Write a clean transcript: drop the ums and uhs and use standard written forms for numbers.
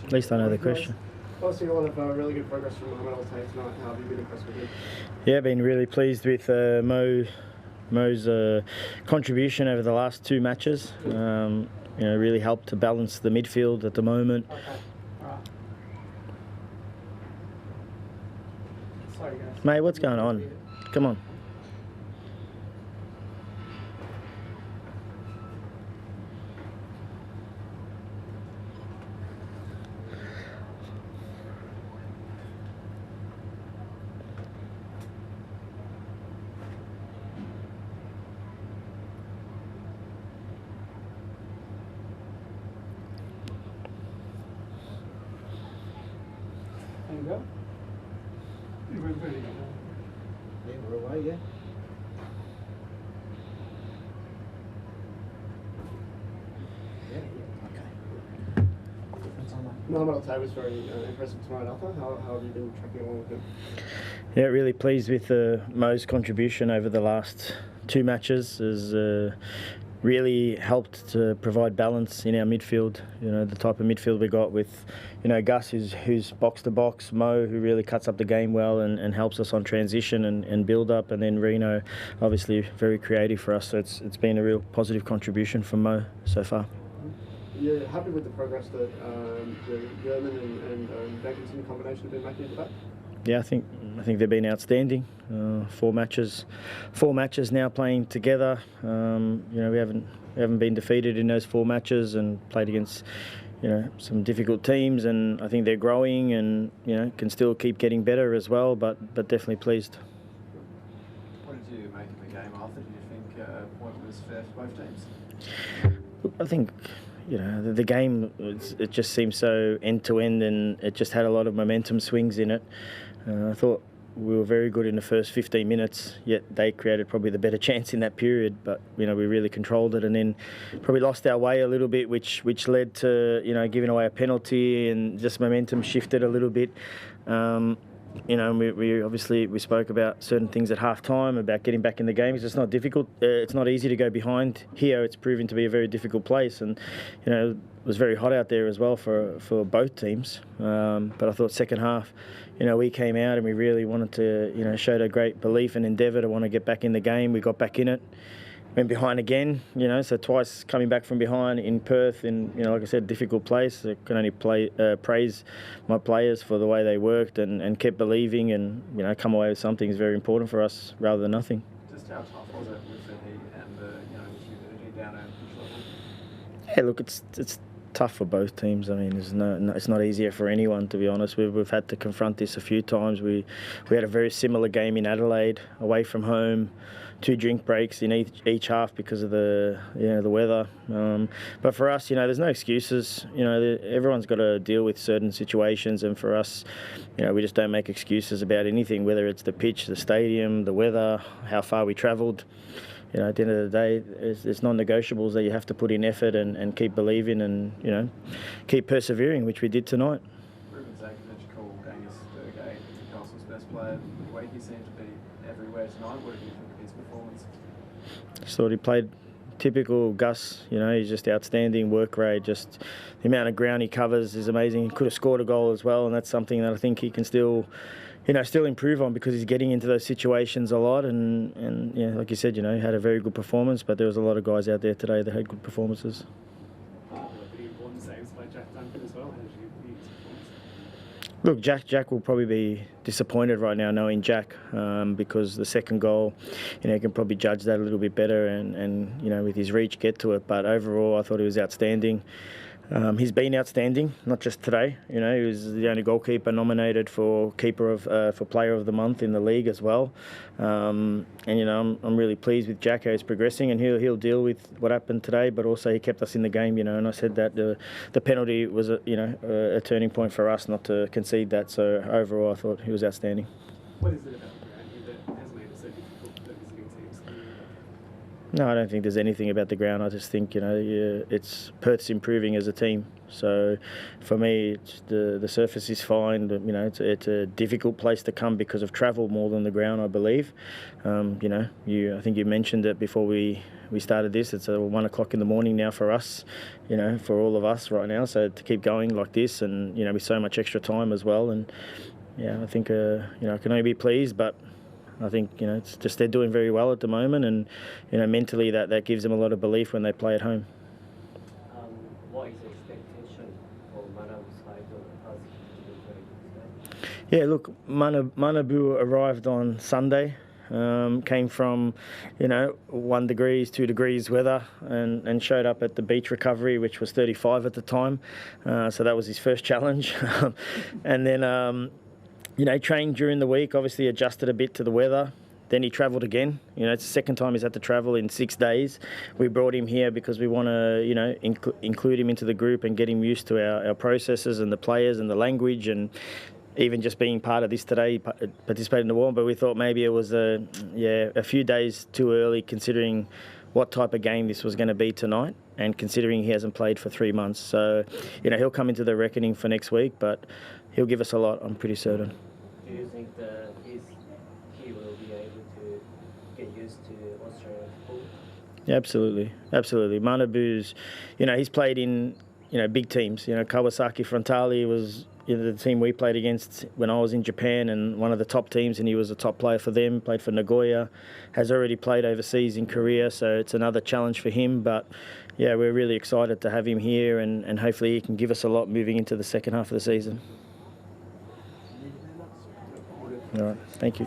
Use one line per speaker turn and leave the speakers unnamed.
At least I know the question.
Obviously, a lot of really good progress from Mohamed Al-Tay tonight. How have you been impressed with him?
Yeah, been really pleased with Mo's contribution over the last 2 matches. Really helped to balance the midfield at the moment.
Okay. All right. Sorry, guys.
Mate, what's going on? Come on.
There you go. We're ready to go.
Yeah, we're away, yeah. Okay.
Mohamed Al-Tay was very impressive tonight, Alpha. How have you been tracking along with him?
Yeah, really pleased with Mo's contribution over the last 2 matches. Has really helped to provide balance in our midfield. The type of midfield we got with, Gus, who's box to box, Mo, who really cuts up the game well and helps us on transition and build up, and then Reno, obviously very creative for us. So it's been a real positive contribution from Mo so far.
You're happy with the progress that the German and Dickinson combination have been making today?
Yeah, I think they've been outstanding. 4 matches now playing together. We haven't been defeated in those 4 matches and played against some difficult teams, and I think they're growing and can still keep getting better as well. But definitely pleased.
What did you make of the game, Arthur? Do you think a point was fair for both teams?
Look, I think the game, it just seemed so end to end, and it just had a lot of momentum swings in it. I thought we were very good in the first 15 minutes, yet they created probably the better chance in that period. But we really controlled it, and then probably lost our way a little bit, which led to giving away a penalty, and just momentum shifted a little bit. We obviously spoke about certain things at half time about getting back in the game, because it's not difficult. It's not easy to go behind here. It's proven to be a very difficult place, and it was very hot out there as well for both teams. But I thought second half, we came out and we really wanted to, showed a great belief and endeavour to want to get back in the game. We got back in it. Went behind again, so twice coming back from behind in Perth, in like I said, difficult place. I can only praise my players for the way they worked and kept believing, and come away with something is very important for us rather than nothing.
Just how tough was it with the heat and the humidity down at pitch level?
Yeah, look, it's tough for both teams. I mean, it's not easier for anyone, to be honest. We've had to confront this a few times. We had a very similar game in Adelaide, away from home. 2 drink breaks in each half because of the weather. But for us, there's no excuses. Everyone's got to deal with certain situations, and for us, we just don't make excuses about anything, whether it's the pitch, the stadium, the weather, how far we travelled. At the end of the day, it's non-negotiables that you have to put in effort and keep believing and keep persevering, which we did tonight.
Ruben Zakovic called Angus Burgay Newcastle's best player. The way he seemed to be everywhere tonight, what did you think of his performance?
Just thought he played typical Gus. He's just outstanding work rate. Just the amount of ground he covers is amazing. He could have scored a goal as well, and that's something that I think he can still improve on, because he's getting into those situations a lot. And like you said, he had a very good performance, but there was a lot of guys out there today that had good performances.
Important saves by Jack Duncan as well. How did you view his performance?
Look, Jack will probably be disappointed right now knowing Jack, because the second goal, he can probably judge that a little bit better and with his reach get to it. But overall, I thought he was outstanding. He's been outstanding, not just today. He was the only goalkeeper nominated for for Player of the Month in the league as well. I'm really pleased with Jack, how he's progressing, and he'll deal with what happened today. But also he kept us in the game, and I said that the penalty was a turning point for us not to concede that. So overall, I thought he was outstanding.
What is it about the ground here that has made it so difficult for visiting teams?
No, I don't think there's anything about the ground. I just think, it's Perth's improving as a team. So for me, the surface is fine. It's a difficult place to come because of travel more than the ground, I believe. I think you mentioned it before we started this. It's 1 o'clock in the morning now for us, for all of us right now. So to keep going like this, and with so much extra time as well, and I think I can only be pleased, but I think it's just they're doing very well at the moment, and mentally that gives them a lot of belief when they play at home.
What is the expectation for Manabu's side as to the game?
Yeah, look, Manabu arrived on Sunday. Came from 1 degrees, 2 degrees weather, and showed up at the beach recovery, which was 35 at the time. So that was his first challenge, and then. Trained during the week, obviously adjusted a bit to the weather. Then he travelled again. It's the second time he's had to travel in 6 days. We brought him here because we want to, include him into the group and get him used to our processes and the players and the language, and even just being part of this today, he participated in the warm. But we thought maybe it was a few days too early, considering what type of game this was going to be tonight, and considering he hasn't played for 3 months. So, he'll come into the reckoning for next week, but he'll give us a lot, I'm pretty certain.
Do you think that he will be able to get used to Australian football?
Yeah, absolutely. Manabu's, he's played in, big teams. Kawasaki Frontale was the team we played against when I was in Japan, and one of the top teams, and he was a top player for them, played for Nagoya, has already played overseas in Korea, so it's another challenge for him. But yeah, we're really excited to have him here, and hopefully he can give us a lot moving into the second half of the season. All right, thank you.